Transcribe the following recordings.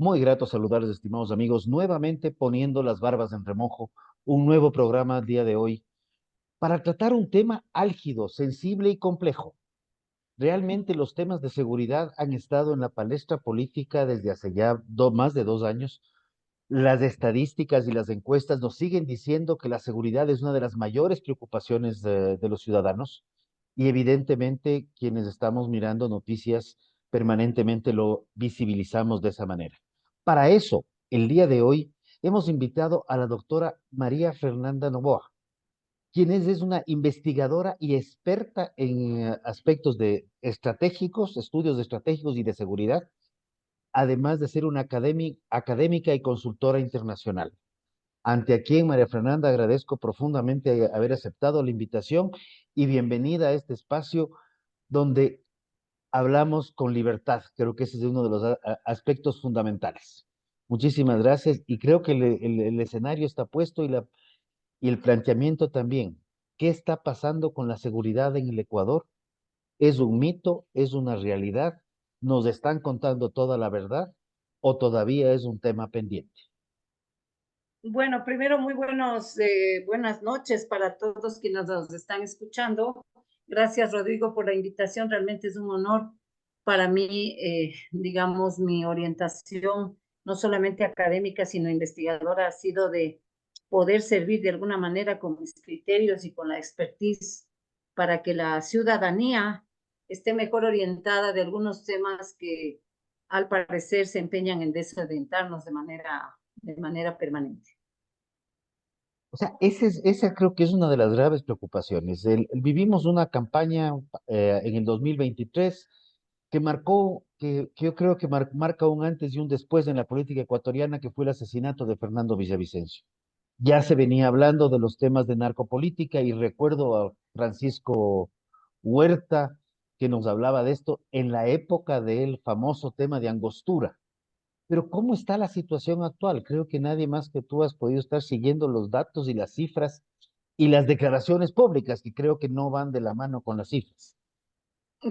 Muy grato saludarles, estimados amigos, nuevamente poniendo las barbas en remojo, un nuevo programa el día de hoy para tratar un tema álgido, sensible y complejo. Realmente los temas de seguridad han estado en la palestra política desde hace ya más de 2 años. Las estadísticas y las encuestas nos siguen diciendo que la seguridad es una de las mayores preocupaciones de los ciudadanos y evidentemente quienes estamos mirando noticias permanentemente lo visibilizamos de esa manera. Para eso, el día de hoy hemos invitado a la doctora María Fernanda Novoa, quien es una investigadora y experta en aspectos de estratégicos, estudios estratégicos y de seguridad, además de ser una académica y consultora internacional. Ante a quien, María Fernanda, agradezco profundamente haber aceptado la invitación y bienvenida a este espacio donde hablamos con libertad. Creo que ese es uno de los aspectos fundamentales. Muchísimas gracias y creo que el escenario está puesto y el planteamiento también. ¿Qué está pasando con la seguridad en el Ecuador? ¿Es un mito? ¿Es una realidad? ¿Nos están contando toda la verdad? ¿O todavía es un tema pendiente? Bueno, primero buenas noches para todos quienes nos están escuchando. Gracias, Rodrigo, por la invitación. Realmente es un honor para mí, digamos, mi orientación, no solamente académica, sino investigadora, ha sido de poder servir de alguna manera con mis criterios y con la expertise para que la ciudadanía esté mejor orientada de algunos temas que al parecer se empeñan en desorientarnos de manera permanente. O sea, esa creo que es una de las graves preocupaciones. Vivimos una campaña en el 2023 que marcó, que yo creo que marca un antes y un después en la política ecuatoriana, que fue el asesinato de Fernando Villavicencio. Ya se venía hablando de los temas de narcopolítica y recuerdo a Francisco Huerta que nos hablaba de esto en la época del famoso tema de Angostura. Pero ¿cómo está la situación actual? Creo que nadie más que tú has podido estar siguiendo los datos y las cifras y las declaraciones públicas, que creo que no van de la mano con las cifras.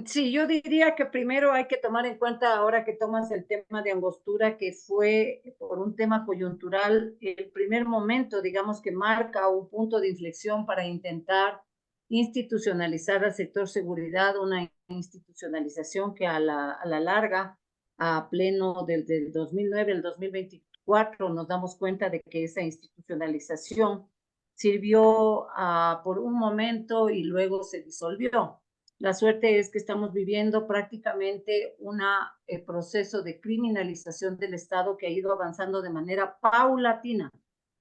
Sí, yo diría que primero hay que tomar en cuenta, ahora que tomas el tema de Angostura, que fue por un tema coyuntural, el primer momento, digamos, que marca un punto de inflexión para intentar institucionalizar al sector seguridad, una institucionalización que a la larga, a pleno del 2009 al 2024, nos damos cuenta de que esa institucionalización sirvió por un momento y luego se disolvió. La suerte es que estamos viviendo prácticamente un proceso de criminalización del Estado que ha ido avanzando de manera paulatina.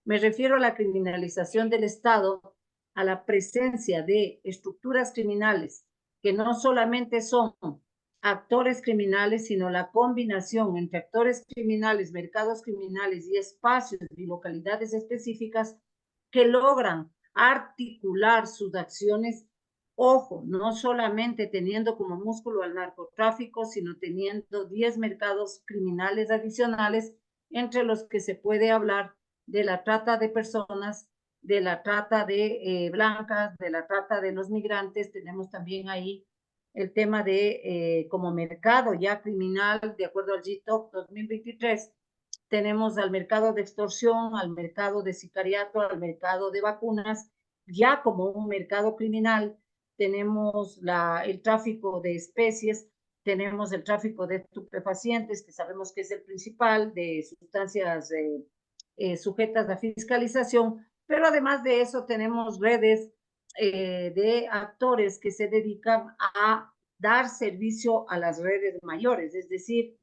Me refiero a la criminalización del Estado, a la presencia de estructuras criminales que no solamente son actores criminales, sino la combinación entre actores criminales, mercados criminales y espacios y localidades específicas que logran articular sus acciones. Ojo, no solamente teniendo como músculo al narcotráfico, sino teniendo 10 mercados criminales adicionales, entre los que se puede hablar de la trata de personas, de la trata de blancas, de la trata de los migrantes. Tenemos también ahí el tema de como mercado ya criminal, de acuerdo al GTOC 2023, tenemos al mercado de extorsión, al mercado de sicariato, al mercado de vacunas, ya como un mercado criminal. Tenemos el tráfico de especies, tenemos el tráfico de estupefacientes, que sabemos que es el principal, de sustancias sujetas a fiscalización, pero además de eso tenemos redes de actores que se dedican a dar servicio a las redes mayores, es decir,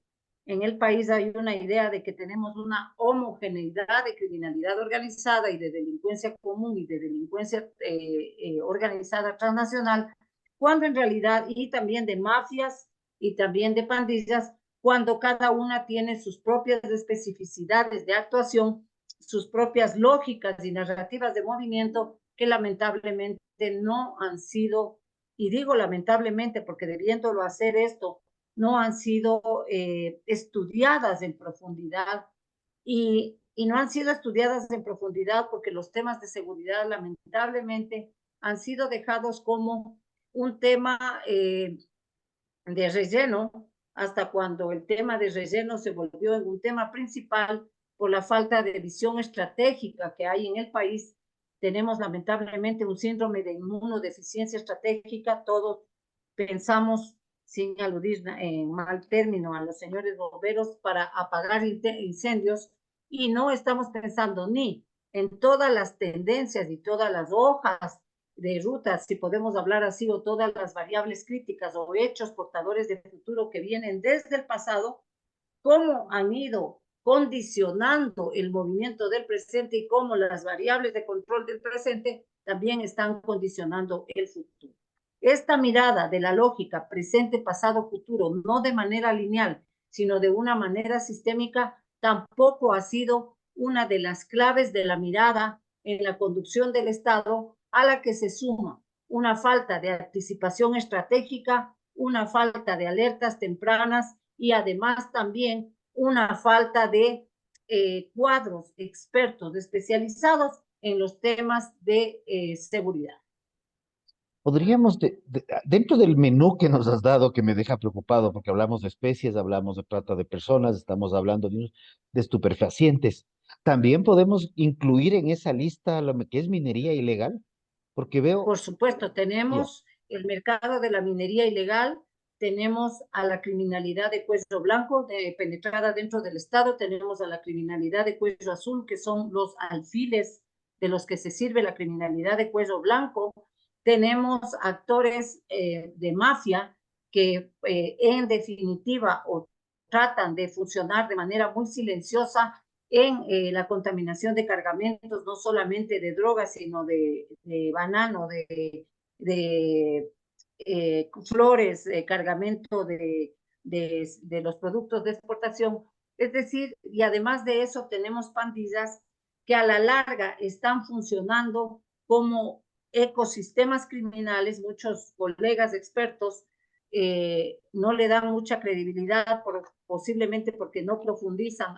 en el país hay una idea de que tenemos una homogeneidad de criminalidad organizada y de delincuencia común y de delincuencia organizada transnacional, cuando en realidad, y también de mafias y también de pandillas, cuando cada una tiene sus propias especificidades de actuación, sus propias lógicas y narrativas de movimiento que lamentablemente no han sido, y digo lamentablemente porque debiéndolo hacer esto, no han sido estudiadas en profundidad y no han sido estudiadas en profundidad porque los temas de seguridad lamentablemente han sido dejados como un tema de relleno hasta cuando el tema de relleno se volvió en un tema principal por la falta de visión estratégica que hay en el país. Tenemos lamentablemente un síndrome de inmunodeficiencia estratégica. Todos pensamos, sin aludir en mal término a los señores bomberos, para apagar incendios, y no estamos pensando ni en todas las tendencias y todas las hojas de rutas, si podemos hablar así, o todas las variables críticas o hechos portadores de futuro que vienen desde el pasado, cómo han ido condicionando el movimiento del presente y cómo las variables de control del presente también están condicionando el futuro. Esta mirada de la lógica presente, pasado, futuro, no de manera lineal, sino de una manera sistémica, tampoco ha sido una de las claves de la mirada en la conducción del Estado, a la que se suma una falta de anticipación estratégica, una falta de alertas tempranas y además también una falta de cuadros expertos especializados en los temas de seguridad. Podríamos, dentro del menú que nos has dado, que me deja preocupado, porque hablamos de especies, hablamos de trata de personas, estamos hablando de estupefacientes, también podemos incluir en esa lista lo que es minería ilegal, porque veo, Por supuesto, ya, tenemos el mercado de la minería ilegal, tenemos a la criminalidad de cuello blanco penetrada dentro del Estado, tenemos a la criminalidad de cuello azul, que son los alfiles de los que se sirve la criminalidad de cuello blanco, tenemos actores de mafia que en definitiva o tratan de funcionar de manera muy silenciosa en la contaminación de cargamentos, no solamente de drogas, sino de banano, de flores, cargamento de los productos de exportación. Es decir, y además de eso tenemos pandillas que a la larga están funcionando como ecosistemas criminales. Muchos colegas expertos no le dan mucha credibilidad, posiblemente porque no profundizan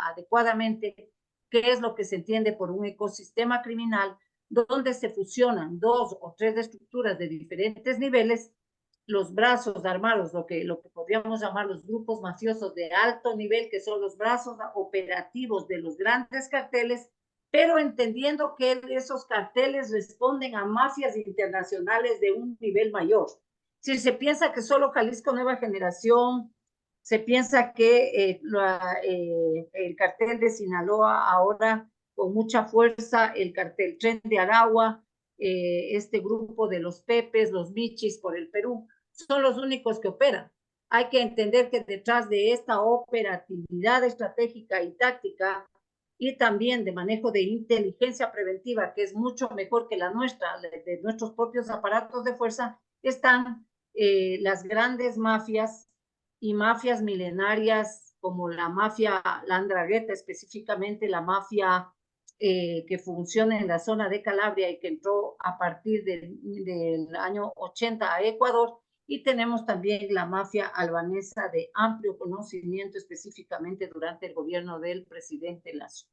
adecuadamente qué es lo que se entiende por un ecosistema criminal, donde se fusionan dos o tres estructuras de diferentes niveles, los brazos armados, lo que podríamos llamar los grupos mafiosos de alto nivel, que son los brazos operativos de los grandes carteles, pero entendiendo que esos carteles responden a mafias internacionales de un nivel mayor. Si se piensa que solo Jalisco Nueva Generación, se piensa que el cartel de Sinaloa ahora con mucha fuerza, el cartel Tren de Aragua, este grupo de los Pepes, los Michis por el Perú, son los únicos que operan. Hay que entender que detrás de esta operatividad estratégica y táctica y también de manejo de inteligencia preventiva, que es mucho mejor que la nuestra, de nuestros propios aparatos de fuerza, están las grandes mafias y mafias milenarias como la mafia Landragueta, específicamente la mafia que funciona en la zona de Calabria y que entró a partir del año 80 a Ecuador, y tenemos también la mafia albanesa de amplio conocimiento, específicamente durante el gobierno del presidente Lasso.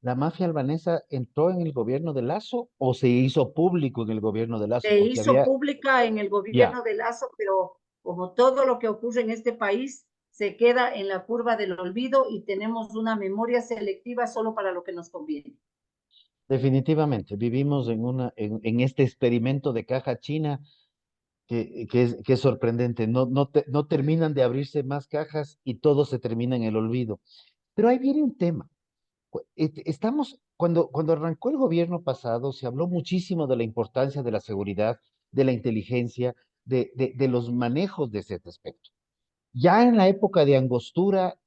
¿la mafia albanesa entró en el gobierno de Lazo o se hizo público en el gobierno de Lazo? Se Porque hizo había, pública en el ya, gobierno de Lazo, pero como todo lo que ocurre en este país, se queda en la curva del olvido y tenemos una memoria selectiva solo para lo que nos conviene. definitivamente, vivimos en este experimento de caja china que es sorprendente. No terminan de abrirse más cajas y todo se termina en el olvido. Pero ahí viene un tema. Cuando arrancó el gobierno pasado, se habló muchísimo de la importancia de la seguridad, de la inteligencia, de los manejos de ese aspecto. Ya en la época de Angostura,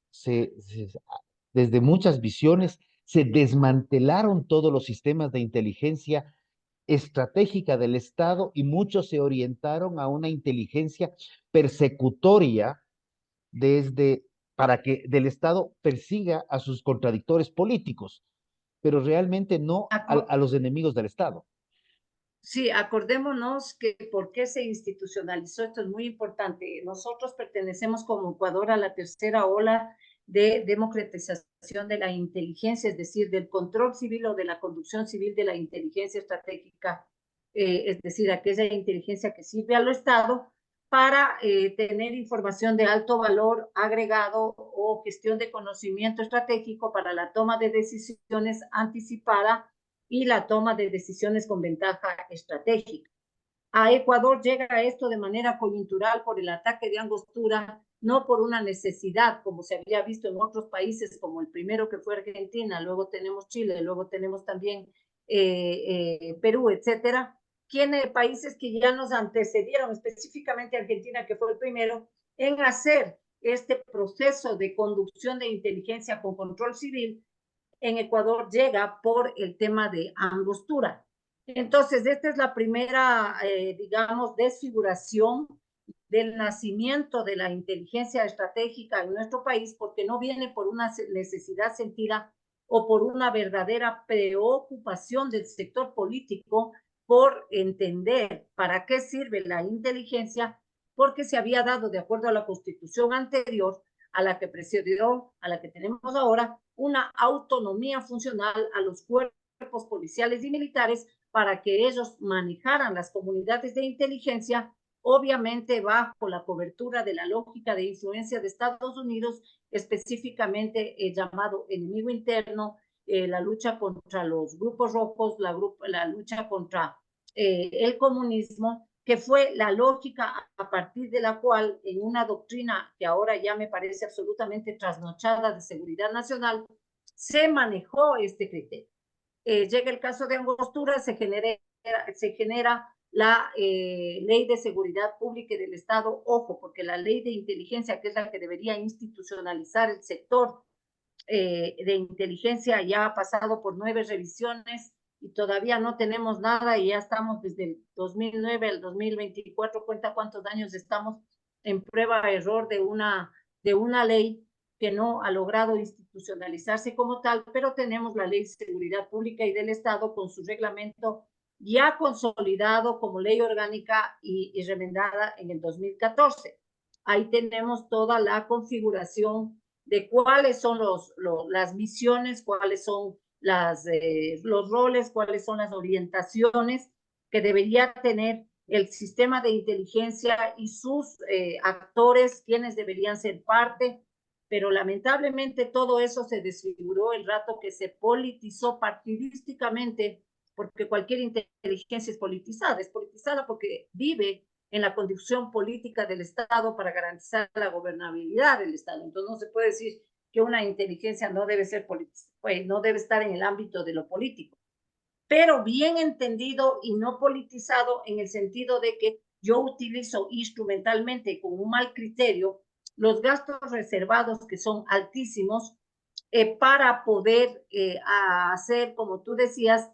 desde muchas visiones, se desmantelaron todos los sistemas de inteligencia estratégica del Estado y muchos se orientaron a una inteligencia persecutoria desde para que del Estado persiga a sus contradictores políticos, pero realmente no a los enemigos del Estado. Sí, acordémonos que por qué se institucionalizó, esto es muy importante. Nosotros pertenecemos como Ecuador a la tercera ola de democratización de la inteligencia, es decir, del control civil o de la conducción civil de la inteligencia estratégica, es decir, aquella inteligencia que sirve al Estado, para tener información de alto valor agregado o gestión de conocimiento estratégico para la toma de decisiones anticipada y la toma de decisiones con ventaja estratégica. A Ecuador llega esto de manera coyuntural por el ataque de Angostura, no por una necesidad, como se había visto en otros países, como el primero que fue Argentina, luego tenemos Chile, luego tenemos también Perú, etcétera, países que ya nos antecedieron, específicamente Argentina, que fue el primero, en hacer este proceso de conducción de inteligencia con control civil. En Ecuador llega por el tema de Angostura. Entonces, esta es la primera, digamos, desfiguración del nacimiento de la inteligencia estratégica en nuestro país, porque no viene por una necesidad sentida o por una verdadera preocupación del sector político por entender para qué sirve la inteligencia, porque se había dado, de acuerdo a la constitución anterior, a la que precedió, a la que tenemos ahora, una autonomía funcional a los cuerpos policiales y militares para que ellos manejaran las comunidades de inteligencia, obviamente bajo la cobertura de la lógica de influencia de Estados Unidos, específicamente llamado enemigo interno, la lucha contra los grupos rojos, la lucha contra el comunismo, que fue la lógica a partir de la cual en una doctrina que ahora ya me parece absolutamente trasnochada de seguridad nacional, se manejó este criterio. Llega el caso de Angostura, se genera la ley de seguridad pública y del Estado, ojo, porque la ley de inteligencia, que es la que debería institucionalizar el sector de inteligencia, ya ha pasado por 9 revisiones y todavía no tenemos nada y ya estamos desde el 2009 al 2024, cuenta cuántos años estamos en prueba-error de una ley que no ha logrado institucionalizarse como tal, pero tenemos la Ley de Seguridad Pública y del Estado con su reglamento ya consolidado como ley orgánica y remendada en el 2014. Ahí tenemos toda la configuración de cuáles son las misiones, cuáles son los roles, cuáles son las orientaciones que debería tener el sistema de inteligencia y sus actores, quienes deberían ser parte, pero lamentablemente todo eso se desfiguró el rato que se politizó partidísticamente, porque cualquier inteligencia es politizada porque vive en la conducción política del Estado para garantizar la gobernabilidad del Estado. Entonces no se puede decir que una inteligencia no debe ser pues, no debe estar en el ámbito de lo político, pero bien entendido y no politizado en el sentido de que yo utilizo instrumentalmente con un mal criterio los gastos reservados que son altísimos para poder hacer, como tú decías,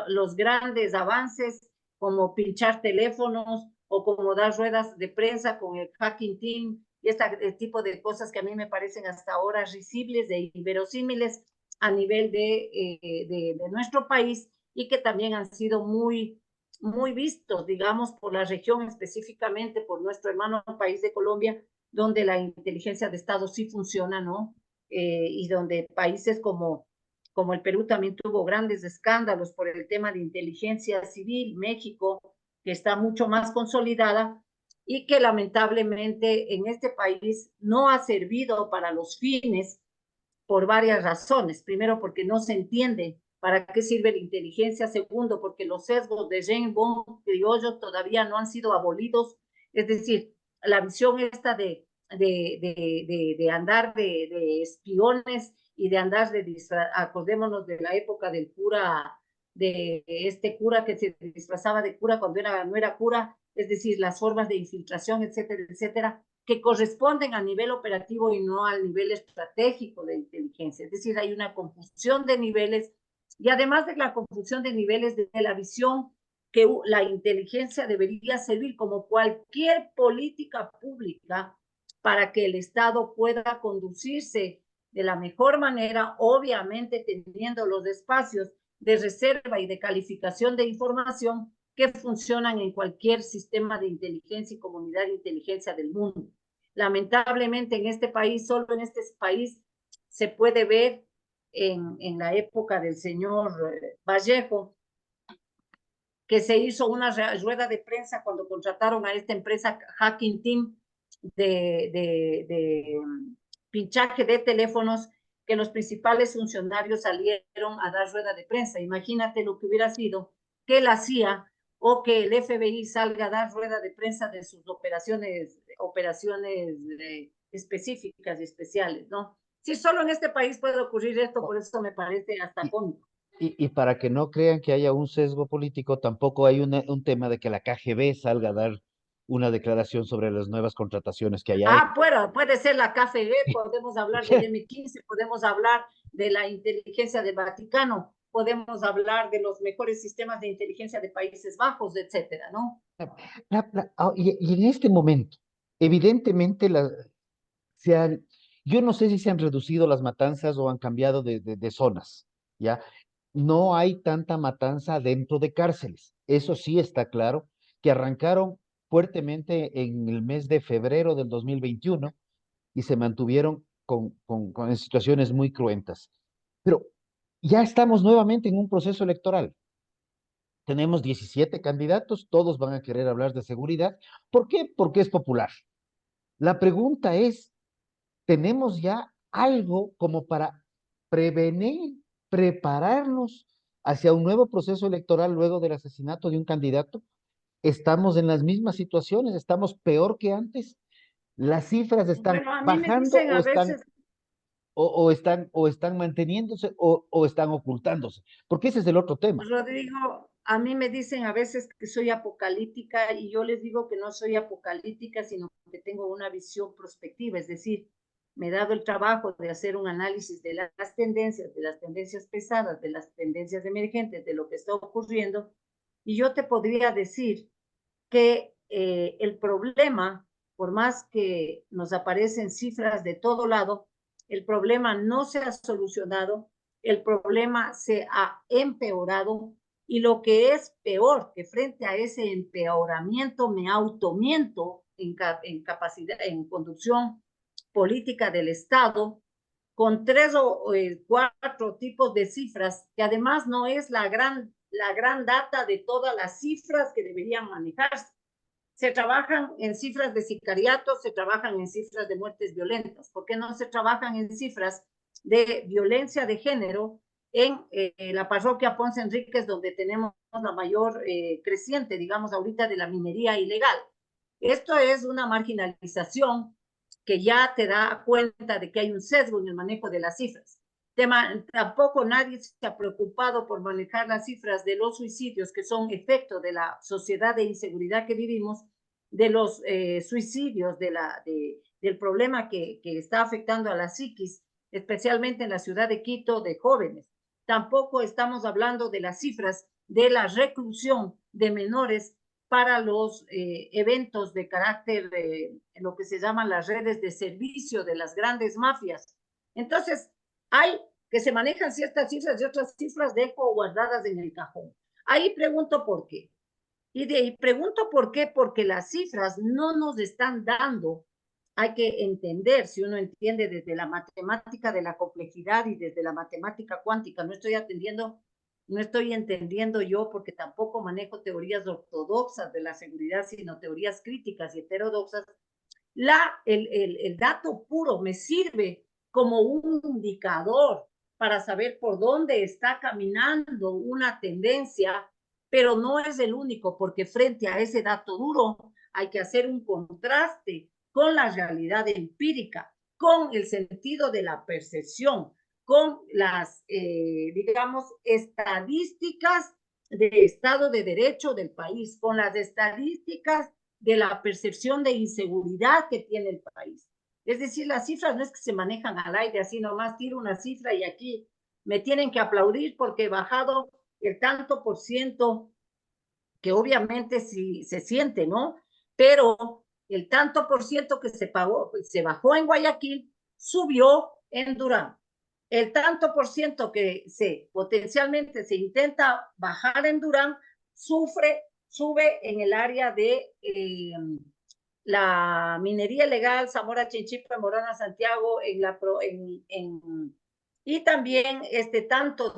los grandes avances como pinchar teléfonos o como dar ruedas de prensa con el hacking team y este tipo de cosas que a mí me parecen hasta ahora risibles e inverosímiles a nivel de nuestro país y que también han sido muy vistos, digamos, por la región, específicamente por nuestro hermano país de Colombia, donde la inteligencia de Estado sí funciona, ¿no? Y donde países como el Perú también tuvo grandes escándalos por el tema de inteligencia civil, México, que está mucho más consolidada y que lamentablemente en este país no ha servido para los fines por varias razones. Primero, porque no se entiende para qué sirve la inteligencia. Segundo, porque los sesgos de James Bond criollo todavía no han sido abolidos. Es decir, la visión esta de andar de espiones y de andar acordémonos de la época del cura, de este cura que se disfrazaba de cura cuando no era cura, es decir, las formas de infiltración, etcétera, etcétera, que corresponden a nivel operativo y no al nivel estratégico de inteligencia. Es decir, hay una confusión de niveles y además de la confusión de niveles de la visión que la inteligencia debería servir como cualquier política pública para que el Estado pueda conducirse de la mejor manera, obviamente teniendo los espacios de reserva y de calificación de información que funcionan en cualquier sistema de inteligencia y comunidad de inteligencia del mundo. Lamentablemente en este país, solo en este país, se puede ver en la época del señor Vallejo, que se hizo una rueda de prensa cuando contrataron a esta empresa Hacking Team de pinchaje de teléfonos, que los principales funcionarios salieron a dar rueda de prensa. Imagínate lo que hubiera sido que la CIA o que el FBI salga a dar rueda de prensa de sus operaciones específicas y especiales, ¿no? Si solo en este país puede ocurrir esto, por eso me parece hasta Y, cómico. y para que no crean que haya un sesgo político, tampoco hay un tema de que la KGB salga a dar una declaración sobre las nuevas contrataciones que haya Ah, hecho. bueno, puede ser la KFG, podemos hablar del M15, podemos hablar de la inteligencia del Vaticano, podemos hablar de los mejores sistemas de inteligencia de Países Bajos, etcétera, ¿no? Y en este momento, evidentemente, se han, yo no sé si se han reducido las matanzas o han cambiado de zonas, ¿ya? No hay tanta matanza dentro de cárceles. Eso sí está claro, que arrancaron fuertemente en el mes de febrero del 2021 y se mantuvieron con situaciones muy cruentas. Pero ya estamos nuevamente en un proceso electoral. Tenemos 17 candidatos, todos van a querer hablar de seguridad. ¿Por qué? Porque es popular. La pregunta es, ¿tenemos ya algo como para prevenir, prepararnos hacia un nuevo proceso electoral luego del asesinato de un candidato? ¿Estamos en las mismas situaciones? ¿Estamos peor que antes? ¿Las cifras están Bueno, a mí me bajando dicen a veces, o están manteniéndose o están ocultándose? Porque ese es el otro tema. Rodrigo, a mí me dicen a veces que soy apocalíptica y yo les digo que no soy apocalíptica, sino que tengo una visión prospectiva, es decir, me he dado el trabajo de hacer un análisis de de las tendencias pesadas, de las tendencias emergentes, de lo que está ocurriendo, y yo te podría decir que el problema, por más que nos aparecen cifras de todo lado, el problema no se ha solucionado, el problema se ha empeorado y lo que es peor, que frente a ese empeoramiento me automiento en capacidad, en conducción política del Estado, con tres o cuatro tipos de cifras, que además no es la gran data de todas las cifras que deberían manejarse. Se trabajan en cifras de sicariatos, se trabajan en cifras de muertes violentas. ¿Por qué no se trabajan en cifras de violencia de género en la parroquia Ponce Enríquez, donde tenemos la mayor creciente, digamos, ahorita de la minería ilegal? Esto es una marginalización que ya te da cuenta de que hay un sesgo en el manejo de las cifras. Tampoco nadie se ha preocupado por manejar las cifras de los suicidios, que son efecto de la sociedad de inseguridad que vivimos, de los suicidios, del problema que está afectando a la psiquis, especialmente en la ciudad de Quito, de jóvenes. Tampoco estamos hablando de las cifras de la reclusión de menores para los eventos de carácter, lo que se llaman las redes de servicio de las grandes mafias. Entonces, hay que se manejan ciertas cifras y otras cifras dejo guardadas en el cajón. Ahí pregunto por qué. Y de ahí pregunto por qué, porque las cifras no nos están dando. Hay que entender, si uno entiende desde la matemática de la complejidad y desde la matemática cuántica, no estoy entendiendo yo, porque tampoco manejo teorías ortodoxas de la seguridad, sino teorías críticas y heterodoxas. El dato puro me sirve como un indicador para saber por dónde está caminando una tendencia, pero no es el único, porque frente a ese dato duro hay que hacer un contraste con la realidad empírica, con el sentido de la percepción, con las, digamos, estadísticas de Estado de Derecho del país, con las estadísticas de la percepción de inseguridad que tiene el país. Es decir, las cifras no es que se manejan al aire, así nomás tiro una cifra y aquí me tienen que aplaudir porque he bajado el tanto por ciento, que obviamente sí se siente, ¿no? Pero el tanto por ciento que se bajó en Guayaquil, subió en Durán. El tanto por ciento que potencialmente se intenta bajar en Durán, sube en el área de la minería ilegal, Zamora Chinchipe, Morona Santiago, y también este tanto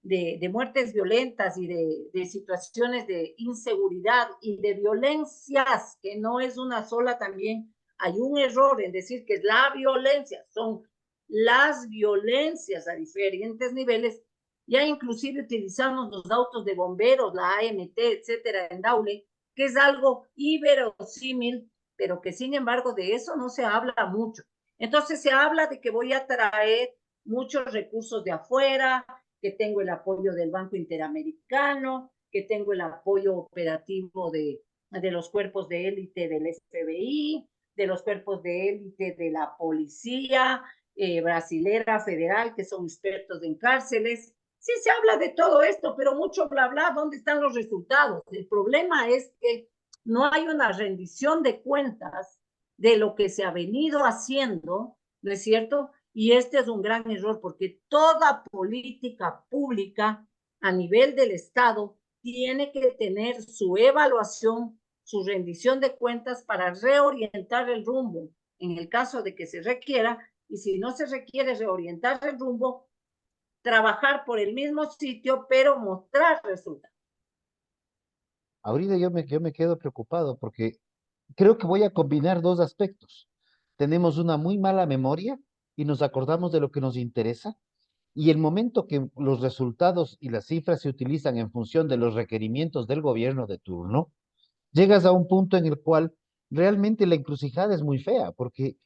de muertes violentas y de situaciones de inseguridad y de violencias, que no es una sola también, hay un error en decir que es la violencia, son las violencias a diferentes niveles. Ya inclusive utilizamos los autos de bomberos, la AMT, etcétera, en Daule, que es algo inverosímil, pero que sin embargo de eso no se habla mucho. Entonces se habla de que voy a traer muchos recursos de afuera, que tengo el apoyo del Banco Interamericano, que tengo el apoyo operativo de los cuerpos de élite del FBI, de los cuerpos de élite de la policía brasilera, federal, que son expertos en cárceles. Sí se habla de todo esto, pero mucho bla bla, ¿dónde están los resultados? El problema es que no hay una rendición de cuentas de lo que se ha venido haciendo, ¿no es cierto? Y este es un gran error porque toda política pública a nivel del Estado tiene que tener su evaluación, su rendición de cuentas para reorientar el rumbo en el caso de que se requiera, y si no se requiere reorientar el rumbo, trabajar por el mismo sitio, pero mostrar resultados. Ahorita yo me quedo preocupado porque creo que voy a combinar dos aspectos. Tenemos una muy mala memoria y nos acordamos de lo que nos interesa, y el momento que los resultados y las cifras se utilizan en función de los requerimientos del gobierno de turno, llegas a un punto en el cual realmente la encrucijada es muy fea, porque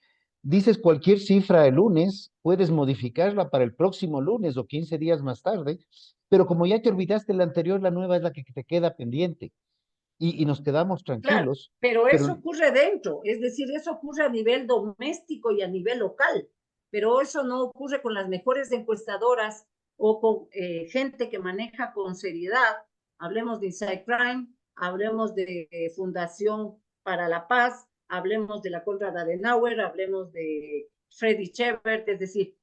dices cualquier cifra el lunes, puedes modificarla para el próximo lunes o 15 días más tarde, pero como ya te olvidaste la anterior, la nueva es la que te queda pendiente y nos quedamos Claro, tranquilos, pero eso pero ocurre dentro, es decir, eso ocurre a nivel doméstico y a nivel local, pero eso no ocurre con las mejores encuestadoras o con gente que maneja con seriedad. Hablemos de Inside Crime, hablemos de Fundación para la Paz, hablemos de la Konrad Adenauer, hablemos de Freddy Chevert, es decir,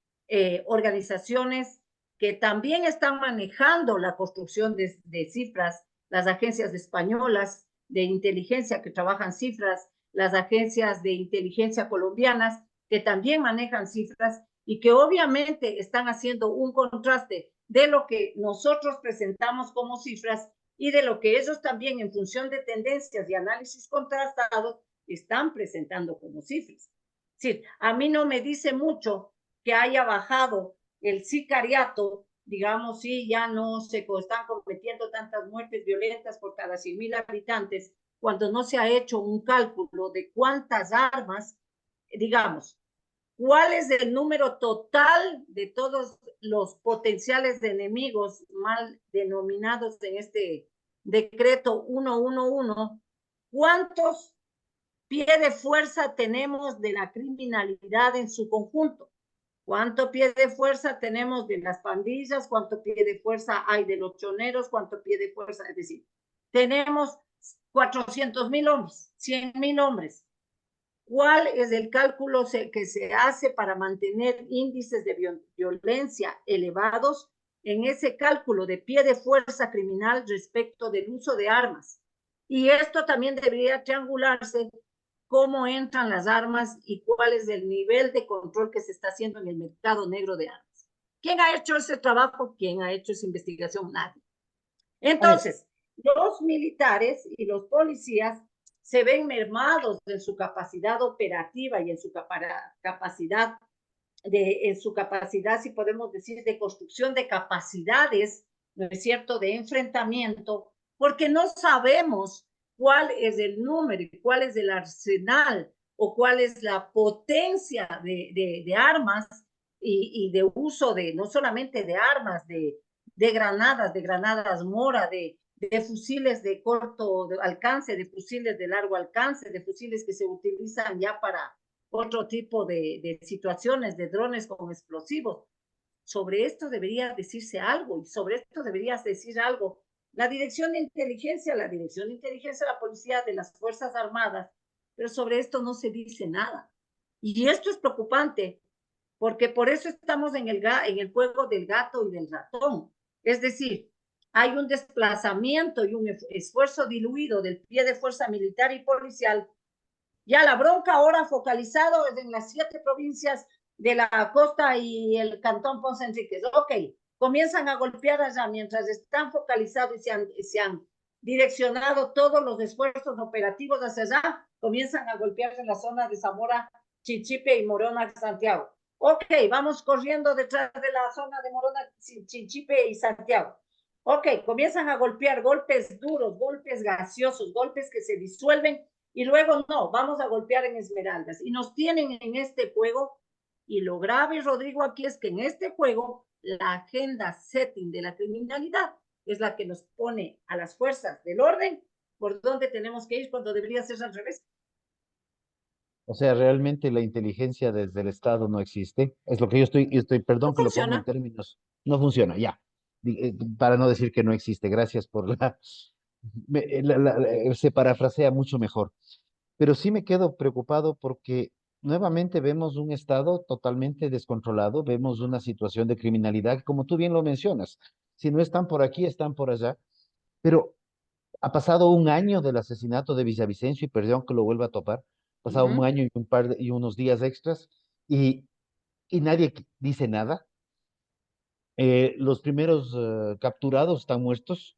organizaciones que también están manejando la construcción de cifras, las agencias españolas de inteligencia que trabajan cifras, las agencias de inteligencia colombianas que también manejan cifras y que obviamente están haciendo un contraste de lo que nosotros presentamos como cifras y de lo que ellos también en función de tendencias y análisis contrastados están presentando como cifras. Es decir, a mí no me dice mucho que haya bajado el sicariato, digamos, si ya no se están cometiendo tantas muertes violentas por cada 100,000 habitantes, cuando no se ha hecho un cálculo de cuántas armas, digamos, cuál es el número total de todos los potenciales de enemigos mal denominados en este decreto 111, cuántos pie de fuerza tenemos de la criminalidad en su conjunto. ¿Cuánto pie de fuerza tenemos de las pandillas? ¿Cuánto pie de fuerza hay de los choneros? ¿Cuánto pie de fuerza? Es decir, tenemos 400,000 hombres, 100,000 hombres. ¿Cuál es el cálculo que se hace para mantener índices de violencia elevados en ese cálculo de pie de fuerza criminal respecto del uso de armas? Y esto también debería triangularse cómo entran las armas y cuál es el nivel de control que se está haciendo en el mercado negro de armas. ¿Quién ha hecho ese trabajo? ¿Quién ha hecho esa investigación? Nadie. a ver, Entonces, los militares y los policías se ven mermados en su capacidad operativa y en su capacidad en su capacidad, si podemos decir, de construcción de capacidades, ¿no es cierto?, de enfrentamiento, porque no sabemos cuál es el número, cuál es el arsenal o cuál es la potencia de armas y, de uso de, no solamente de armas, de granadas mora, de fusiles de corto alcance, de fusiles de largo alcance, de fusiles que se utilizan ya para otro tipo de situaciones, de drones con explosivos. Sobre esto debería decirse algo y sobre esto deberías decir algo. La Dirección de Inteligencia, la Dirección de Inteligencia de la Policía, de las Fuerzas Armadas, pero sobre esto no se dice nada. Y esto es preocupante, porque por eso estamos en el juego del gato y del ratón. Es decir, hay un desplazamiento y un esfuerzo diluido del pie de fuerza militar y policial. Ya la bronca ahora focalizado es en las 7 provincias de la costa y el cantón Ponce Enríquez. Ok, comienzan a golpear allá mientras están focalizados y se han direccionado todos los esfuerzos operativos hacia allá, comienzan a golpear en la zona de Zamora, Chinchipe y Morona, Santiago. Ok, vamos corriendo detrás de la zona de Morona, Chinchipe y Santiago. Ok, comienzan a golpear golpes duros, golpes gaseosos, golpes que se disuelven y luego no, vamos a golpear en Esmeraldas. Y nos tienen en este juego. Y lo grave, Rodrigo, aquí es que en este juego la agenda setting de la criminalidad es la que nos pone a las fuerzas del orden por dónde tenemos que ir cuando debería ser al revés. O sea, realmente la inteligencia desde el Estado no existe. Es lo que No perdón que lo ponga en funciona. términos, no funciona, ya. Para no decir que no existe, gracias por se parafrasea mucho mejor. Pero sí me quedo preocupado porque nuevamente vemos un Estado totalmente descontrolado, vemos una situación de criminalidad, como tú bien lo mencionas. Si no están por aquí, están por allá. Pero ha pasado un año del asesinato de Villavicencio y perdón que lo vuelva a topar. Ha pasado un año y y unos días extras y, y nadie dice nada. Los primeros capturados están muertos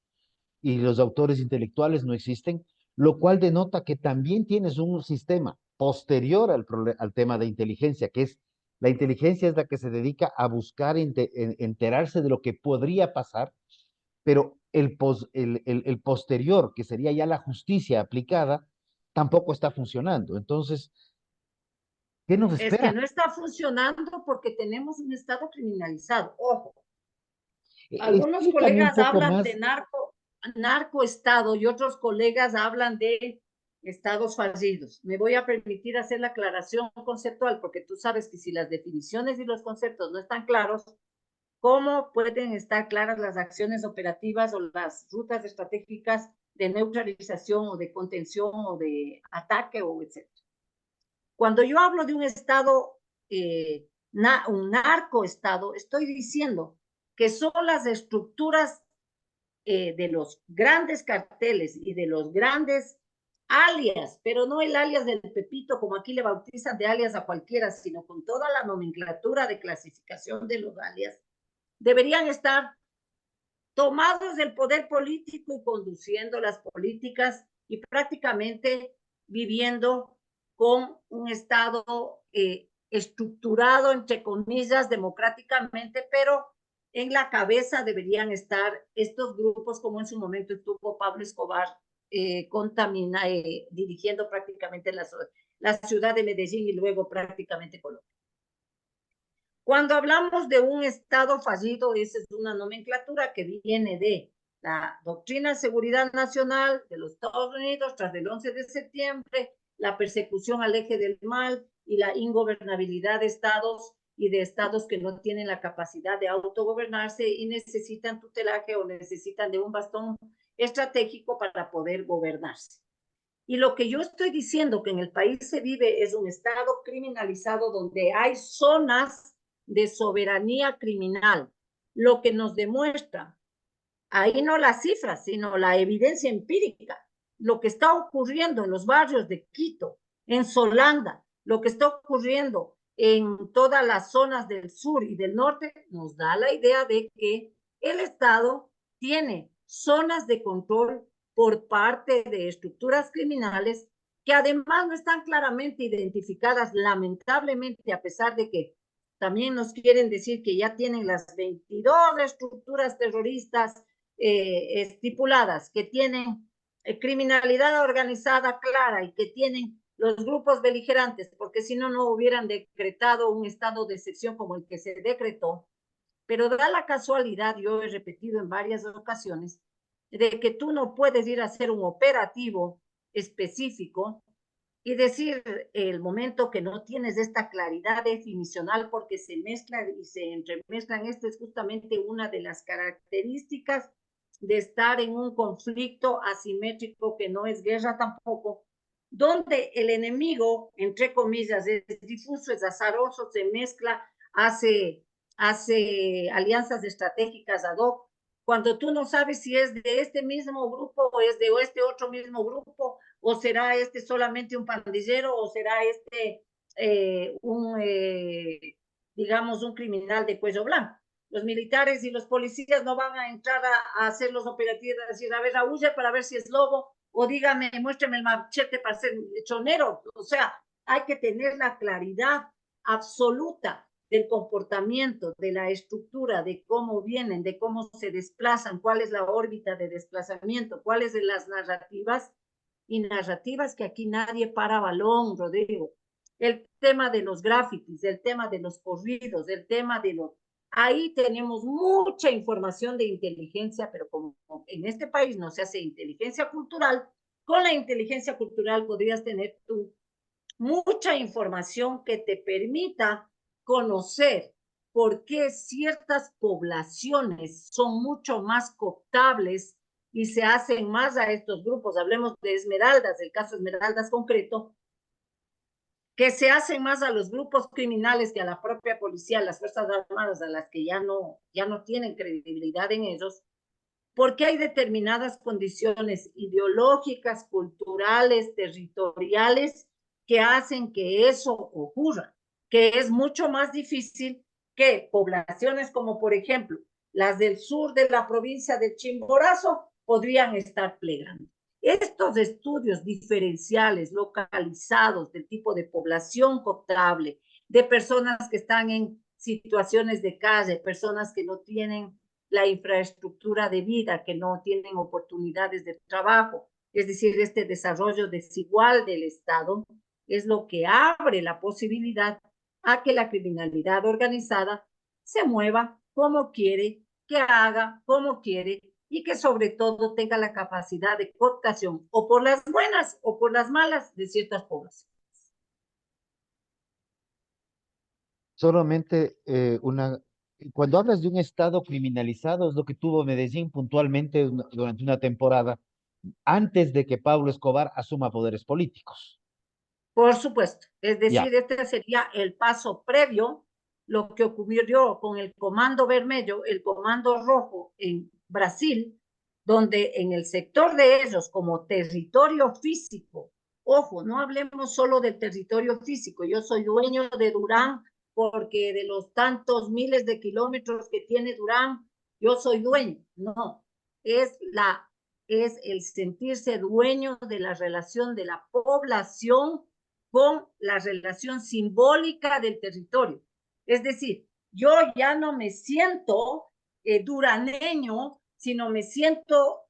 y los autores intelectuales no existen, lo cual denota que también tienes un sistema posterior al tema de inteligencia, que es la inteligencia es la que se dedica a buscar enterarse de lo que podría pasar, pero el posterior, que sería ya la justicia aplicada, tampoco está funcionando. Entonces, ¿qué nos Es que espera? no está funcionando porque tenemos un Estado criminalizado. Ojo, algunos Explícame un colegas poco hablan de más. narcoestado y otros colegas hablan de estados fallidos. Me voy a permitir hacer la aclaración conceptual porque tú sabes que si las definiciones y los conceptos no están claros, ¿cómo pueden estar claras las acciones operativas o las rutas estratégicas de neutralización o de contención o de ataque o etcétera? Cuando yo hablo de un Estado, un narcoestado, estoy diciendo que son las estructuras de los grandes carteles y de los grandes alias, pero no el alias del Pepito, como aquí le bautizan de alias a cualquiera, sino con toda la nomenclatura de clasificación de los alias, deberían estar tomados del poder político y conduciendo las políticas y prácticamente viviendo con un Estado estructurado, entre comillas, democráticamente, pero en la cabeza deberían estar estos grupos, como en su momento estuvo Pablo Escobar dirigiendo prácticamente la ciudad de Medellín y luego prácticamente Colombia. Cuando hablamos de un Estado fallido, esa es una nomenclatura que viene de la doctrina de seguridad nacional de los Estados Unidos tras el 11 de septiembre, la persecución al eje del mal y la ingobernabilidad de estados y de estados que no tienen la capacidad de autogobernarse y necesitan tutelaje o necesitan de un bastón estratégico para poder gobernarse. Y lo que yo estoy diciendo que en el país se vive es un estado criminalizado donde hay zonas de soberanía criminal, lo que nos demuestra, ahí no las cifras, sino la evidencia empírica, lo que está ocurriendo en los barrios de Quito, en Solanda, lo que está ocurriendo en todas las zonas del sur y del norte, nos da la idea de que el Estado tiene zonas de control por parte de estructuras criminales que además no están claramente identificadas, lamentablemente, a pesar de que también nos quieren decir que ya tienen las 22 estructuras terroristas estipuladas, que tienen criminalidad organizada clara y que tienen los grupos beligerantes, porque si no, no hubieran decretado un estado de excepción como el que se decretó. Pero da la casualidad, yo he repetido en varias ocasiones, de que tú no puedes ir a hacer un operativo específico y decir el momento que no tienes esta claridad definicional porque se mezclan y se entremezclan. Esta es justamente una de las características de estar en un conflicto asimétrico que no es guerra tampoco, donde el enemigo, entre comillas, es difuso, es azaroso, se mezcla, hace alianzas estratégicas ad hoc, cuando tú no sabes si es de este mismo grupo o es de este otro mismo grupo, o será este solamente un pandillero, o será este digamos, un criminal de cuello blanco. Los militares y los policías no van a entrar a hacer los operativos, a decir, a ver, huye para ver si es lobo, o dígame, muéstrame el machete para ser chonero. O sea, hay que tener la claridad absoluta del comportamiento, de la estructura, de cómo vienen, de cómo se desplazan, cuál es la órbita de desplazamiento, cuáles de las narrativas y narrativas que aquí nadie para balón, Rodrigo. El tema de los grafitis, el tema de los corridos, el tema de los... Ahí tenemos mucha información de inteligencia, pero como en este país no se hace inteligencia cultural, con la inteligencia cultural podrías tener tú mucha información que te permita conocer por qué ciertas poblaciones son mucho más cooptables y se hacen más a estos grupos. Hablemos de Esmeraldas, el caso Esmeraldas concreto, que se hacen más a los grupos criminales que a la propia policía, a las Fuerzas Armadas, a las que ya no tienen credibilidad en ellos, porque hay determinadas condiciones ideológicas, culturales, territoriales, que hacen que eso ocurra, que es mucho más difícil que poblaciones como, por ejemplo, las del sur de la provincia de Chimborazo podrían estar plegando. Estos estudios diferenciales, localizados del tipo de población cooptable, de personas que están en situaciones de calle, personas que no tienen la infraestructura de vida, que no tienen oportunidades de trabajo, es decir, este desarrollo desigual del Estado, es lo que abre la posibilidad a que la criminalidad organizada se mueva como quiere, que haga como quiere y que sobre todo tenga la capacidad de cooptación o por las buenas o por las malas de ciertas poblaciones. Solamente cuando hablas de un estado criminalizado, es lo que tuvo Medellín puntualmente durante una temporada, antes de que Pablo Escobar asuma poderes políticos. Por supuesto, es Ya, decir, este sería el paso previo, lo que ocurrió con el Comando Vermelho, el Comando Rojo en Brasil, donde en el sector de ellos como territorio físico, ojo, no hablemos solo del territorio físico, yo soy dueño de Durán porque de los tantos miles de kilómetros que tiene Durán, yo soy dueño, no, es es el sentirse dueño de la relación de la población con la relación simbólica del territorio. Es decir, yo ya no me siento duraneño, sino me siento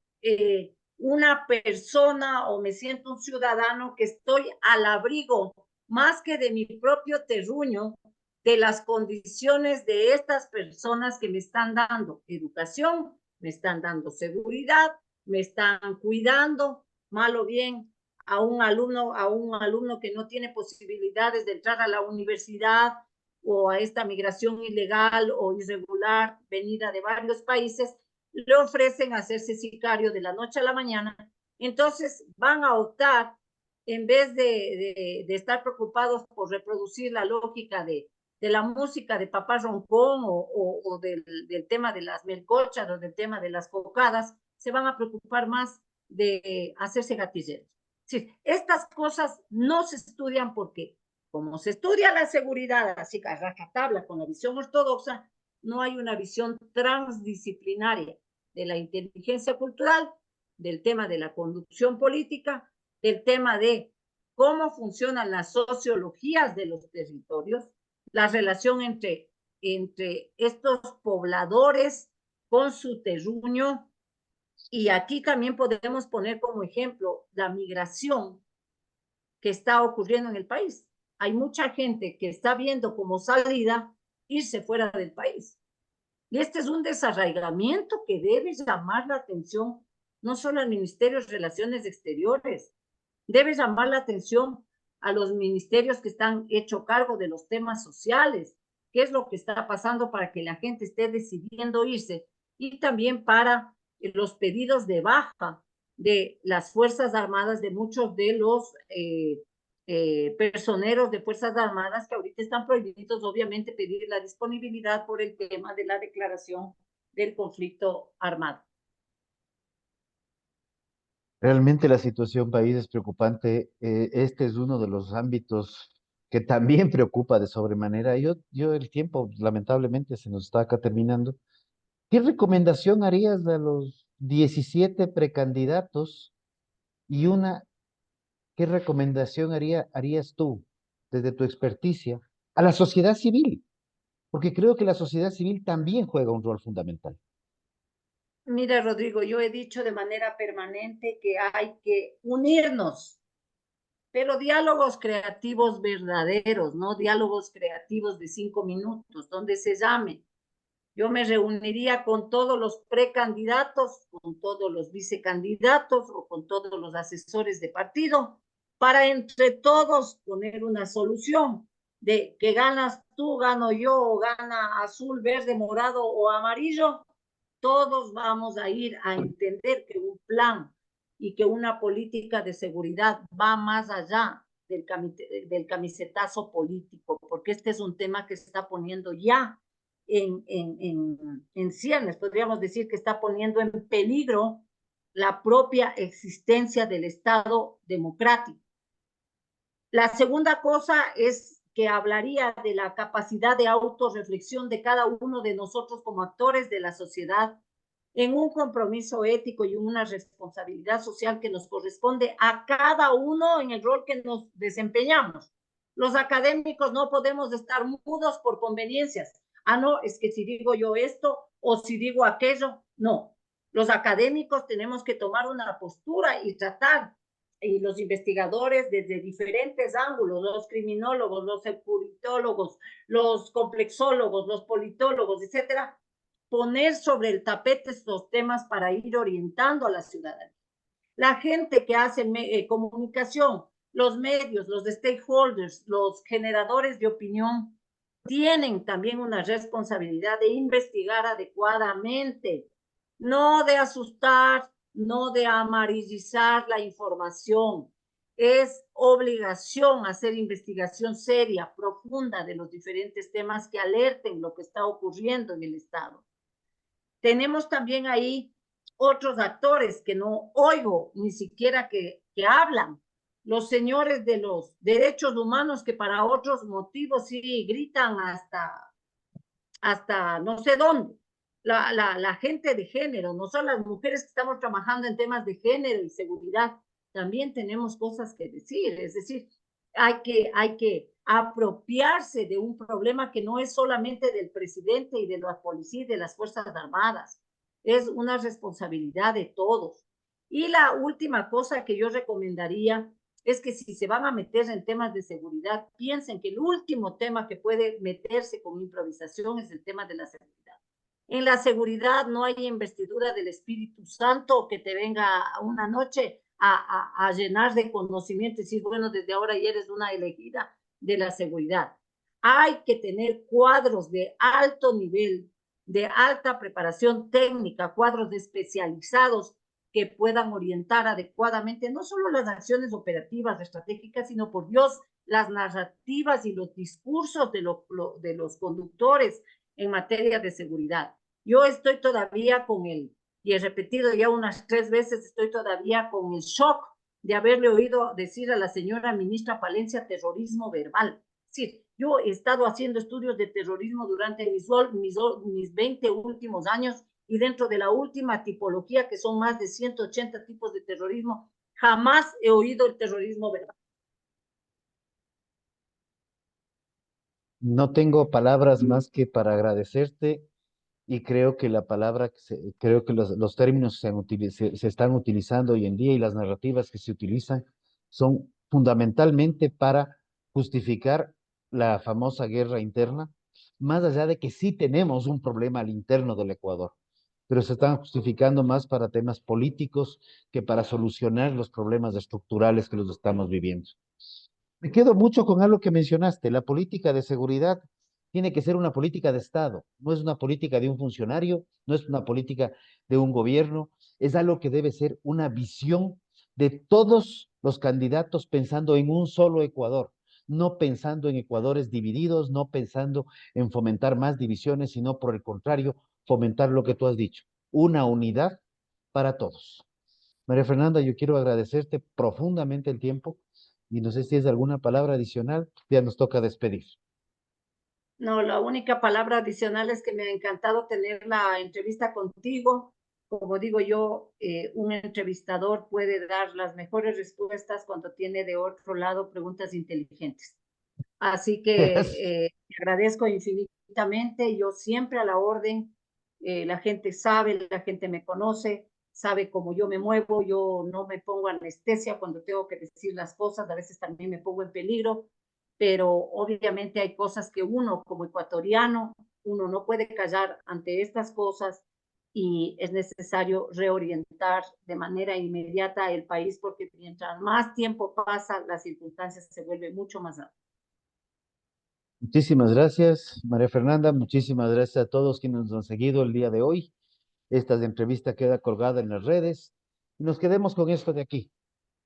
una persona o me siento un ciudadano que estoy al abrigo más que de mi propio terruño, de las condiciones de estas personas que me están dando educación, me están dando seguridad, me están cuidando, mal o bien, a un alumno que no tiene posibilidades de entrar a la universidad o a esta migración ilegal o irregular venida de varios países, le ofrecen hacerse sicario de la noche a la mañana. Entonces van a optar, en vez de estar preocupados por reproducir la lógica de la música de Papá Roncón o del tema de las melcochas o del tema de las cocadas, se van a preocupar más de hacerse gatilleros. Sí, estas cosas no se estudian porque, como se estudia la seguridad, así que a rajatabla con la visión ortodoxa, no hay una visión transdisciplinaria de la inteligencia cultural, del tema de la conducción política, del tema de cómo funcionan las sociologías de los territorios, la relación entre estos pobladores con su terruño. Y aquí también podemos poner como ejemplo la migración que está ocurriendo en el país. Hay mucha gente que está viendo como salida irse fuera del país. Y este es un desarraigamiento que debe llamar la atención no solo al Ministerio de Relaciones Exteriores, debe llamar la atención a los ministerios que están hecho cargo de los temas sociales, qué es lo que está pasando para que la gente esté decidiendo irse y también para los pedidos de baja de las Fuerzas Armadas, de muchos de los personeros de Fuerzas Armadas que ahorita están prohibidos, obviamente, pedir la disponibilidad por el tema de la declaración del conflicto armado. realmente la situación país es preocupante. Este es uno de los ámbitos que también preocupa de sobremanera. Yo el tiempo lamentablemente se nos está acá terminando. ¿Qué recomendación harías a los 17 precandidatos y qué recomendación harías tú desde tu experticia a la sociedad civil? Porque creo que la sociedad civil también juega un rol fundamental. Mira, Rodrigo, yo he dicho de manera permanente que hay que unirnos, pero diálogos creativos verdaderos, no diálogos creativos de 5 minutos, donde se llame. Yo me reuniría con todos los precandidatos, con todos los vicecandidatos o con todos los asesores de partido para entre todos poner una solución de que ganas tú, gano yo, o gana azul, verde, morado o amarillo. Todos vamos a ir a entender que un plan y que una política de seguridad va más allá del camisetazo político, porque este es un tema que se está poniendo ya en ciernes, podríamos decir que está poniendo en peligro la propia existencia del Estado democrático. La segunda cosa es que hablaría de la capacidad de autorreflexión de cada uno de nosotros como actores de la sociedad en un compromiso ético y una responsabilidad social que nos corresponde a cada uno en el rol que nos desempeñamos. Los académicos no podemos estar mudos por conveniencias. Ah, no, es que si digo yo esto o si digo aquello, no. Los académicos tenemos que tomar una postura y tratar, y los investigadores desde diferentes ángulos, los criminólogos, los securitólogos, los complexólogos, los politólogos, etcétera, poner sobre el tapete estos temas para ir orientando a la ciudadanía. La gente que hace comunicación, los medios, los stakeholders, los generadores de opinión, tienen también una responsabilidad de investigar adecuadamente, no de asustar, no de amarillizar la información. Es obligación hacer investigación seria, profunda de los diferentes temas que alerten lo que está ocurriendo en el Estado. Tenemos también ahí otros actores que no oigo ni siquiera que hablan. Los señores de los derechos humanos que para otros motivos sí gritan hasta no sé dónde. La gente de género, no son las mujeres que estamos trabajando en temas de género y seguridad, también tenemos cosas que decir. Es decir, hay que apropiarse de un problema que no es solamente del presidente y de la policía y de las Fuerzas Armadas, es una responsabilidad de todos. Y la última cosa que yo recomendaría es que si se van a meter en temas de seguridad, piensen que el último tema que puede meterse con improvisación es el tema de la seguridad. En la seguridad no hay investidura del Espíritu Santo que te venga una noche a llenar de conocimiento y decir, bueno, desde ahora ya eres una elegida de la seguridad. Hay que tener cuadros de alto nivel, de alta preparación técnica, cuadros de especializados que puedan orientar adecuadamente no solo las acciones operativas, estratégicas, sino por Dios, las narrativas y los discursos de los conductores en materia de seguridad. Yo estoy todavía con y he repetido ya unas 3 veces, estoy todavía con el shock de haberle oído decir a la señora ministra Palencia terrorismo verbal. Es decir, yo he estado haciendo estudios de terrorismo durante mis 20 últimos años y dentro de la última tipología, que son más de 180 tipos de terrorismo, jamás he oído el terrorismo verbal. No tengo palabras más que para agradecerte y creo que la palabra, creo que los términos se están utilizando hoy en día y las narrativas que se utilizan son fundamentalmente para justificar la famosa guerra interna, más allá de que sí tenemos un problema al interno del Ecuador, pero se están justificando más para temas políticos que para solucionar los problemas estructurales que los estamos viviendo. Me quedo mucho con algo que mencionaste. La política de seguridad tiene que ser una política de Estado, no es una política de un funcionario, no es una política de un gobierno, es algo que debe ser una visión de todos los candidatos pensando en un solo Ecuador, no pensando en Ecuadores divididos, no pensando en fomentar más divisiones, sino por el contrario, fomentar lo que tú has dicho, una unidad para todos. María Fernanda, yo quiero agradecerte profundamente el tiempo. Y no sé si es alguna palabra adicional, ya nos toca despedir. No, la única palabra adicional es que me ha encantado tener la entrevista contigo. Como digo yo, un entrevistador puede dar las mejores respuestas cuando tiene de otro lado preguntas inteligentes. Así que te agradezco infinitamente. Yo siempre a la orden. La gente sabe, la gente me conoce, sabe cómo yo me muevo. Yo no me pongo anestesia cuando tengo que decir las cosas. A veces también me pongo en peligro, pero obviamente hay cosas que uno como ecuatoriano, uno no puede callar ante estas cosas y es necesario reorientar de manera inmediata el país porque mientras más tiempo pasa, las circunstancias se vuelven mucho más altas. Muchísimas gracias, María Fernanda. Muchísimas gracias a todos quienes nos han seguido el día de hoy. Esta entrevista queda colgada en las redes y nos quedemos con esto de aquí.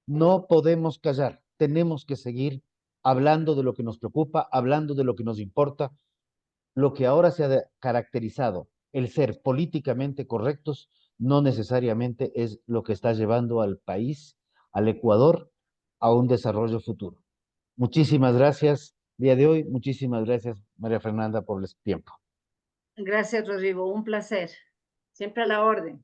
No podemos callar, tenemos que seguir hablando de lo que nos preocupa, hablando de lo que nos importa. Lo que ahora se ha caracterizado, el ser políticamente correctos, no necesariamente es lo que está llevando al país, al Ecuador, a un desarrollo futuro. Muchísimas gracias día de hoy. Muchísimas gracias, María Fernanda, por el tiempo. Gracias, Rodrigo. Un placer. Siempre a la orden.